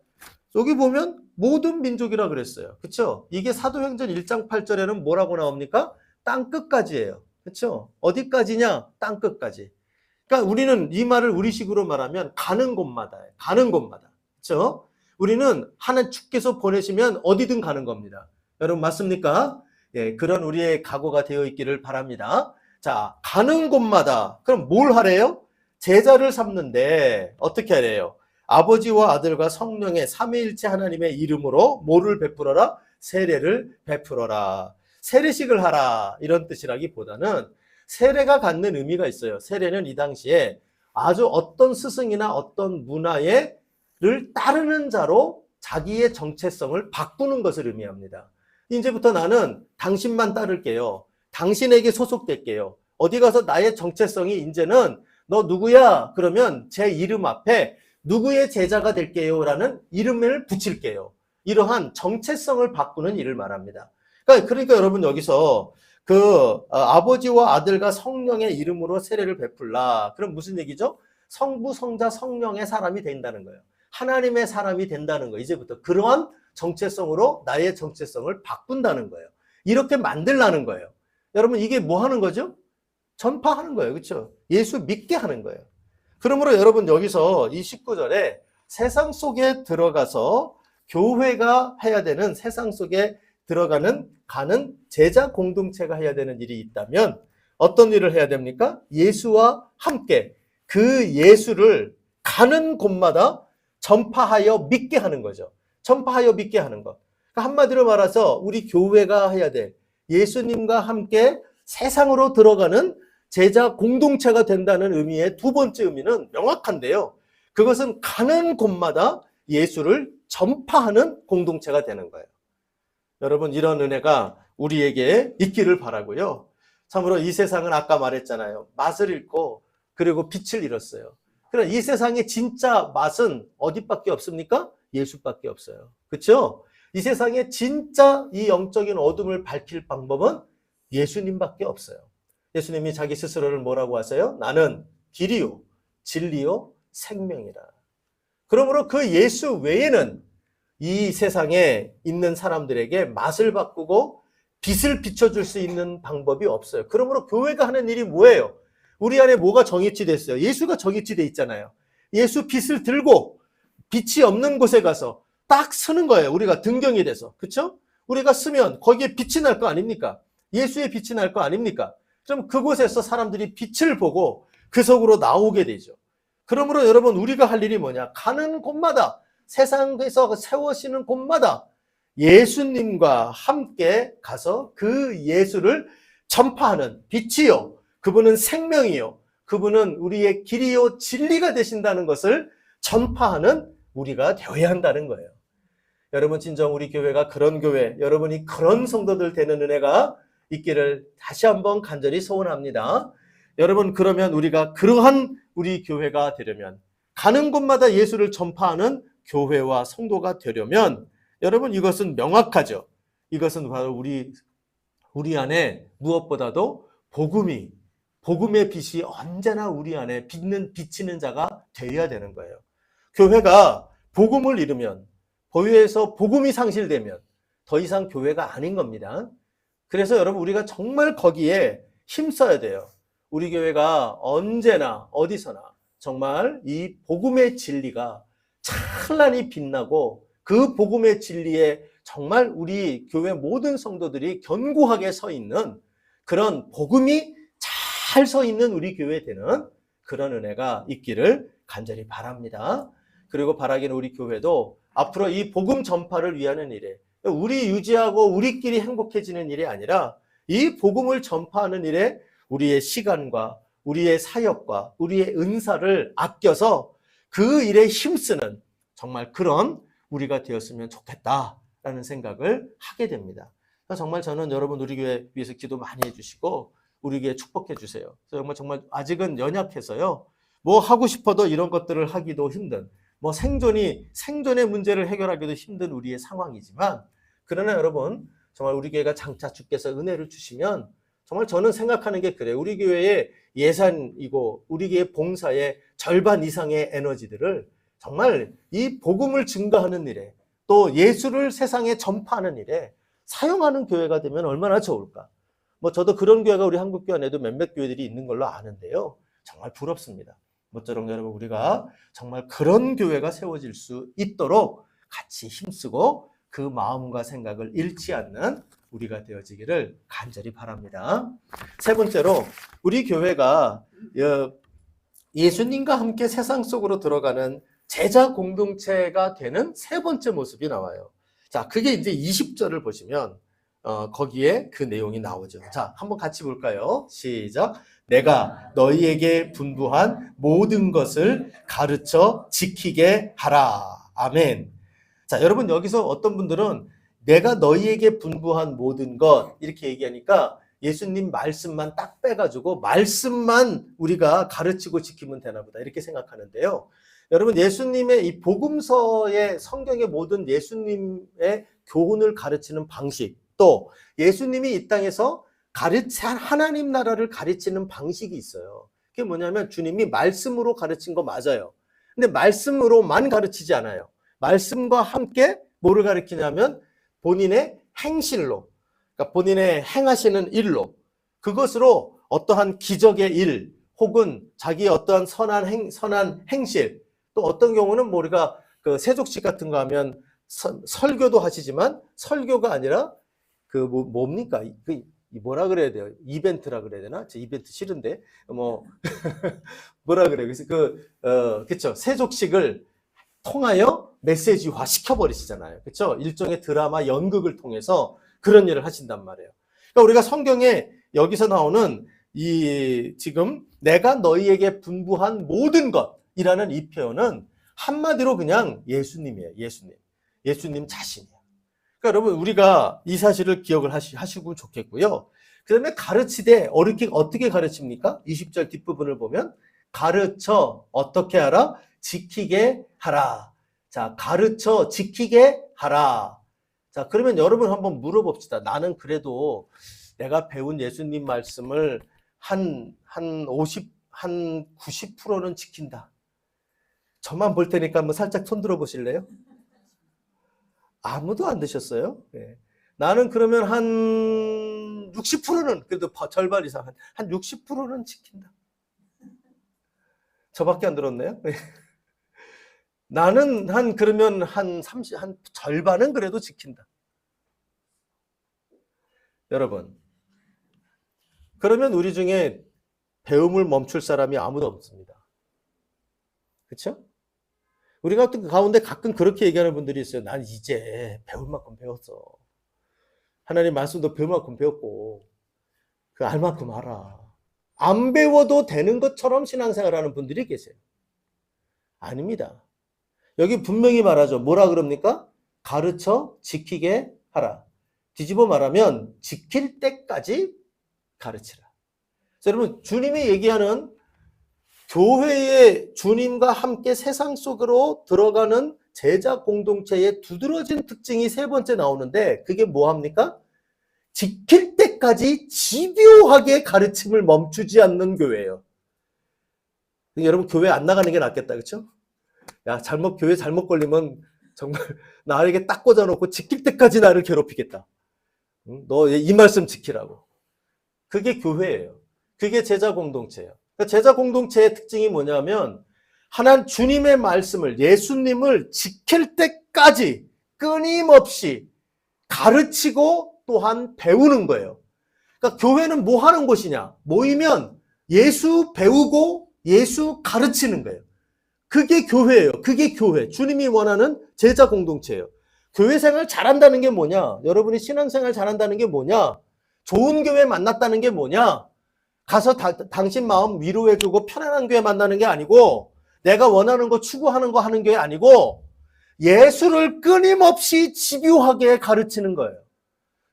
여기 보면 모든 민족이라 그랬어요. 그렇죠? 이게 사도행전 1장 8절에는 뭐라고 나옵니까? 땅끝까지예요. 그렇죠? 어디까지냐? 땅끝까지. 그러니까 우리는 이 말을 우리식으로 말하면 가는 곳마다. 그렇죠? 우리는 하나님 주께서 보내시면 어디든 가는 겁니다. 여러분 맞습니까? 예, 그런 우리의 각오가 되어 있기를 바랍니다. 자, 가는 곳마다 그럼 뭘 하래요? 제자를 삼는데 어떻게 하래요? 아버지와 아들과 성령의 삼위일체 하나님의 이름으로 뭐를 베풀어라? 세례를 베풀어라. 세례식을 하라 이런 뜻이라기보다는 세례가 갖는 의미가 있어요. 세례는 이 당시에 아주 어떤 스승이나 어떤 문화를 따르는 자로 자기의 정체성을 바꾸는 것을 의미합니다. 이제부터 나는 당신만 따를게요. 당신에게 소속될게요. 어디 가서 나의 정체성이 이제는 너 누구야? 그러면 제 이름 앞에 누구의 제자가 될게요 라는 이름을 붙일게요. 이러한 정체성을 바꾸는 일을 말합니다. 그러니까 여러분 여기서 아버지와 아들과 성령의 이름으로 세례를 베풀라. 그럼 무슨 얘기죠? 성부, 성자, 성령의 사람이 된다는 거예요. 하나님의 사람이 된다는 거예요. 이제부터 그러한 정체성으로 나의 정체성을 바꾼다는 거예요. 이렇게 만들라는 거예요. 여러분 이게 뭐 하는 거죠? 전파하는 거예요. 그렇죠? 예수 믿게 하는 거예요. 그러므로 여러분 여기서 이 19절에 세상 속에 들어가서 교회가 해야 되는 세상 속에 가는 제자 공동체가 해야 되는 일이 있다면 어떤 일을 해야 됩니까? 예수와 함께 그 예수를 가는 곳마다 전파하여 믿게 하는 거죠. 전파하여 믿게 하는 것. 그러니까 한마디로 말해서 우리 교회가 해야 될 예수님과 함께 세상으로 들어가는 제자 공동체가 된다는 의미의 두 번째 의미는 명확한데요. 그것은 가는 곳마다 예수를 전파하는 공동체가 되는 거예요. 여러분 이런 은혜가 우리에게 있기를 바라고요. 참으로 이 세상은 아까 말했잖아요. 맛을 잃고 그리고 빛을 잃었어요. 그러나 이 세상의 진짜 맛은 어디밖에 없습니까? 예수밖에 없어요. 그렇죠? 이 세상에 진짜 이 영적인 어둠을 밝힐 방법은 예수님밖에 없어요. 예수님이 자기 스스로를 뭐라고 하세요? 나는 길이요, 진리요, 생명이라. 그러므로 그 예수 외에는 이 세상에 있는 사람들에게 맛을 바꾸고 빛을 비춰줄 수 있는 방법이 없어요. 그러므로 교회가 하는 일이 뭐예요? 우리 안에 뭐가 정의치 됐어요? 예수가 정의치 돼 있잖아요. 예수 빛을 들고 빛이 없는 곳에 가서 딱 서는 거예요. 우리가 등경이 돼서. 그렇죠? 우리가 쓰면 거기에 빛이 날 거 아닙니까? 예수의 빛이 날 거 아닙니까? 그럼 그곳에서 사람들이 빛을 보고 그 속으로 나오게 되죠. 그러므로 여러분 우리가 할 일이 뭐냐? 가는 곳마다 세상에서 세워지는 곳마다 예수님과 함께 가서 그 예수를 전파하는 빛이요. 그분은 생명이요. 그분은 우리의 길이요 진리가 되신다는 것을 전파하는 우리가 되어야 한다는 거예요. 여러분 진정 우리 교회가 그런 교회, 여러분이 그런 성도들 되는 은혜가 있기를 다시 한번 간절히 소원합니다. 여러분 그러면 우리가 그러한 우리 교회가 되려면, 가는 곳마다 예수를 전파하는 교회와 성도가 되려면 여러분 이것은 명확하죠. 이것은 바로 우리 안에 무엇보다도 복음의 빛이 언제나 우리 안에 비치는 자가 되어야 되는 거예요. 교회가 복음을 잃으면, 교회에서 복음이 상실되면 더 이상 교회가 아닌 겁니다. 그래서 여러분 우리가 정말 거기에 힘써야 돼요. 우리 교회가 언제나 어디서나 정말 이 복음의 진리가 찬란히 빛나고 그 복음의 진리에 정말 우리 교회 모든 성도들이 견고하게 서 있는 그런 복음이 잘 서 있는 우리 교회 되는 그런 은혜가 있기를 간절히 바랍니다. 그리고 바라기는 우리 교회도 앞으로 이 복음 전파를 위하는 일에, 우리 유지하고 우리끼리 행복해지는 일이 아니라 이 복음을 전파하는 일에 우리의 시간과 우리의 사역과 우리의 은사를 아껴서 그 일에 힘쓰는 정말 그런 우리가 되었으면 좋겠다라는 생각을 하게 됩니다. 정말 저는 여러분 우리 교회 위해서 기도 많이 해주시고 우리 교회 축복해 주세요. 정말 아직은 연약해서요. 뭐 하고 싶어도 이런 것들을 하기도 힘든, 뭐 생존의 문제를 해결하기도 힘든 우리의 상황이지만, 그러나 여러분 정말 우리 교회가 장차 주께서 은혜를 주시면 정말 저는 생각하는 게 그래요. 우리 교회의 예산이고 우리 교회 봉사의 절반 이상의 에너지들을 정말 이 복음을 증거하는 일에, 또 예수를 세상에 전파하는 일에 사용하는 교회가 되면 얼마나 좋을까. 뭐 저도 그런 교회가 우리 한국교회 안에도 몇몇 교회들이 있는 걸로 아는데요. 정말 부럽습니다. 모쪼록 여러분 우리가 정말 그런 교회가 세워질 수 있도록 같이 힘쓰고 그 마음과 생각을 잃지 않는 우리가 되어지기를 간절히 바랍니다. 세 번째로 우리 교회가 예수님과 함께 세상 속으로 들어가는 제자 공동체가 되는 세 번째 모습이 나와요. 자, 그게 이제 20절을 보시면 거기에 그 내용이 나오죠. 자, 한번 같이 볼까요? 시작. 내가 너희에게 분부한 모든 것을 가르쳐 지키게 하라. 아멘. 자, 여러분 여기서 어떤 분들은 내가 너희에게 분부한 모든 것 이렇게 얘기하니까 예수님 말씀만 딱 빼가지고 말씀만 우리가 가르치고 지키면 되나 보다 이렇게 생각하는데요. 여러분 예수님의 이 복음서의 성경의 모든 예수님의 교훈을 가르치는 방식, 또 예수님이 이 땅에서 하나님 나라를 가르치는 방식이 있어요. 그게 뭐냐면 주님이 말씀으로 가르친 거 맞아요. 근데 말씀으로만 가르치지 않아요. 말씀과 함께 뭐를 가르치냐면 본인의 행실로, 그러니까 본인의 행하시는 일로, 그것으로 어떠한 기적의 일 혹은 자기의 어떠한 선한 행실, 또 어떤 경우는 뭐 우리가 그 세족식 같은 거 하면 설교도 하시지만 설교가 아니라 그 뭡니까? 뭐라 그래야 돼요? 이벤트라 그래야 되나? 저 이벤트 싫은데 뭐 뭐라 그래요? 그래서 그쵸? 세족식을 통하여 메시지화 시켜버리시잖아요. 그쵸? 일종의 드라마 연극을 통해서 그런 일을 하신단 말이에요. 그러니까 우리가 성경에 여기서 나오는 이 지금 내가 너희에게 분부한 모든 것이라는 이 표현은 한마디로 그냥 예수님이에요. 예수님 자신이에요. 그러니까 여러분 우리가 이 사실을 기억을 하시고 좋겠고요. 그 다음에 가르치되 어떻게 가르칩니까? 20절 뒷부분을 보면 가르쳐 어떻게 하라? 지키게 하라. 자, 가르쳐 지키게 하라. 자, 그러면 여러분 한번 물어봅시다. 나는 그래도 내가 배운 예수님 말씀을 한 90%는 지킨다. 저만 볼 테니까 한번 살짝 손 들어 보실래요? 아무도 안 드셨어요? 네. 나는 그러면 한 60%는 그래도 절반 이상 한 60%는 지킨다. 저밖에 안 들었네요. 네. 나는 그러면 한 절반은 그래도 지킨다. 여러분, 그러면 우리 중에 배움을 멈출 사람이 아무도 없습니다. 그렇죠? 우리가 또 가운데 가끔 그렇게 얘기하는 분들이 있어요. 난 이제 배울 만큼 배웠어. 하나님 말씀도 배울 만큼 배웠고. 그 알만큼 알아. 안 배워도 되는 것처럼 신앙생활하는 분들이 계세요. 아닙니다. 여기 분명히 말하죠. 뭐라 그럽니까? 가르쳐 지키게 하라. 뒤집어 말하면 지킬 때까지 가르치라. 자, 여러분 주님이 얘기하는 교회의 주님과 함께 세상 속으로 들어가는 제자 공동체의 두드러진 특징이 세 번째 나오는데 그게 뭐합니까? 지킬 때까지 집요하게 가르침을 멈추지 않는 교회예요. 여러분 교회 안 나가는 게 낫겠다, 그렇죠? 야, 교회 잘못 걸리면 정말 나에게 딱 꽂아놓고 지킬 때까지 나를 괴롭히겠다. 너 이 말씀 지키라고. 그게 교회예요. 그게 제자 공동체예요. 그러니까 제자 공동체의 특징이 뭐냐면 하나님 주님의 말씀을 예수님을 지킬 때까지 끊임없이 가르치고 또한 배우는 거예요. 그러니까 교회는 뭐 하는 곳이냐? 모이면 예수 배우고 예수 가르치는 거예요. 그게 교회예요. 그게 교회. 주님이 원하는 제자 공동체예요. 교회 생활 잘한다는 게 뭐냐? 여러분이 신앙생활 잘한다는 게 뭐냐? 좋은 교회 만났다는 게 뭐냐? 가서 당신 마음 위로해주고 편안한 교회 만나는 게 아니고 내가 원하는 거 추구하는 거 하는 게 아니고 예수를 끊임없이 집요하게 가르치는 거예요.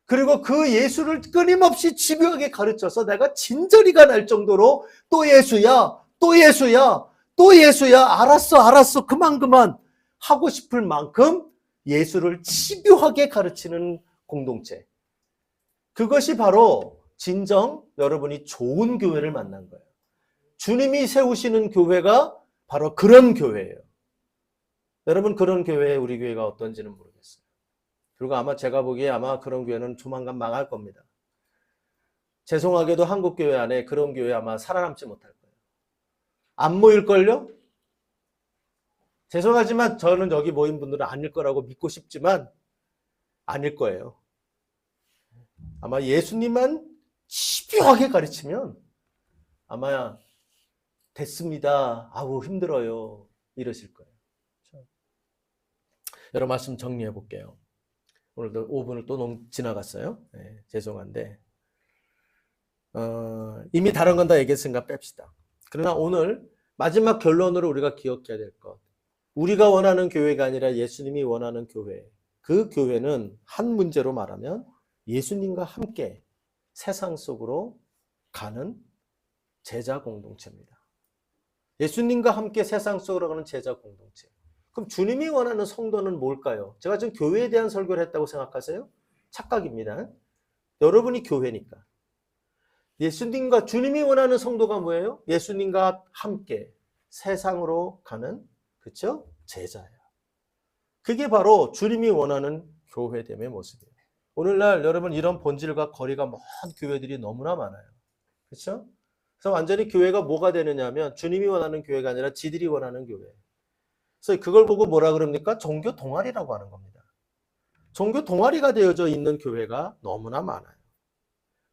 그리고 그 예수를 끊임없이 집요하게 가르쳐서 내가 진저리가 날 정도로 또 예수야, 또 예수야, 또 예수야, 알았어, 그만 하고 싶을 만큼 예수를 집요하게 가르치는 공동체. 그것이 바로 진정 여러분이 좋은 교회를 만난 거예요. 주님이 세우시는 교회가 바로 그런 교회예요. 여러분 그런 교회에 우리 교회가 어떤지는 모르겠어요. 그리고 아마 제가 보기에 아마 그런 교회는 조만간 망할 겁니다. 죄송하게도 한국 교회 안에 그런 교회 아마 살아남지 못할 거예요. 안 모일걸요? 죄송하지만 저는 여기 모인 분들은 아닐 거라고 믿고 싶지만 아닐 거예요. 아마 예수님만 집요하게 가르치면 아마 됐습니다. 아우 힘들어요. 이러실 거예요. 그렇죠? 여러 말씀 정리해 볼게요. 오늘도 5분을 또 너무 지나갔어요. 네, 죄송한데 이미 다른 건 다 얘기했으니까 뺍시다. 그러나 오늘 마지막 결론으로 우리가 기억해야 될 것, 우리가 원하는 교회가 아니라 예수님이 원하는 교회, 그 교회는 한 문제로 말하면 예수님과 함께 세상 속으로 가는 제자 공동체입니다. 예수님과 함께 세상 속으로 가는 제자 공동체. 그럼 주님이 원하는 성도는 뭘까요? 제가 지금 교회에 대한 설교를 했다고 생각하세요? 착각입니다. 여러분이 교회니까. 예수님과 주님이 원하는 성도가 뭐예요? 예수님과 함께 세상으로 가는, 그렇죠? 제자예요. 그게 바로 주님이 원하는 교회됨의 모습이에요. 오늘날 여러분 이런 본질과 거리가 먼 교회들이 너무나 많아요. 그렇죠? 그래서 완전히 교회가 뭐가 되느냐 하면 주님이 원하는 교회가 아니라 지들이 원하는 교회. 그래서 그걸 보고 뭐라 그럽니까? 종교 동아리라고 하는 겁니다. 종교 동아리가 되어져 있는 교회가 너무나 많아요.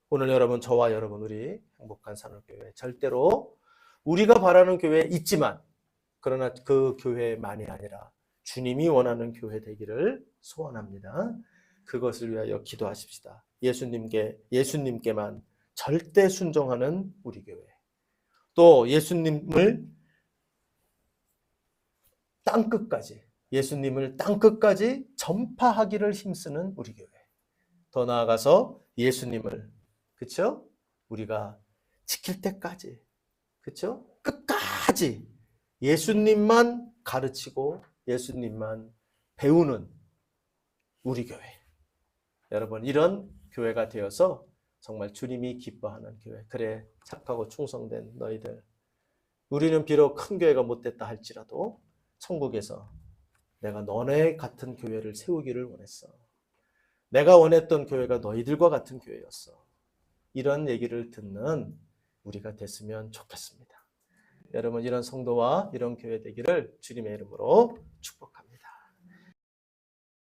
오늘 여러분, 저와 여러분, 우리 행복한 산울교회 절대로 우리가 바라는 교회 있지만 그러나 그 교회만이 아니라 주님이 원하는 교회 되기를 소원합니다. 그것을 위하여 기도하십시다. 예수님께만 절대 순종하는 우리 교회. 또 예수님을 땅끝까지 전파하기를 힘쓰는 우리 교회. 더 나아가서 예수님을, 그렇죠? 우리가 지킬 때까지, 그렇죠? 끝까지 예수님만 가르치고 예수님만 배우는 우리 교회. 여러분 이런 교회가 되어서 정말 주님이 기뻐하는 교회. 그래, 착하고 충성된 너희들. 우리는 비록 큰 교회가 못됐다 할지라도 천국에서 내가 너네 같은 교회를 세우기를 원했어. 내가 원했던 교회가 너희들과 같은 교회였어. 이런 얘기를 듣는 우리가 됐으면 좋겠습니다. 여러분 이런 성도와 이런 교회 되기를 주님의 이름으로 축복합니다.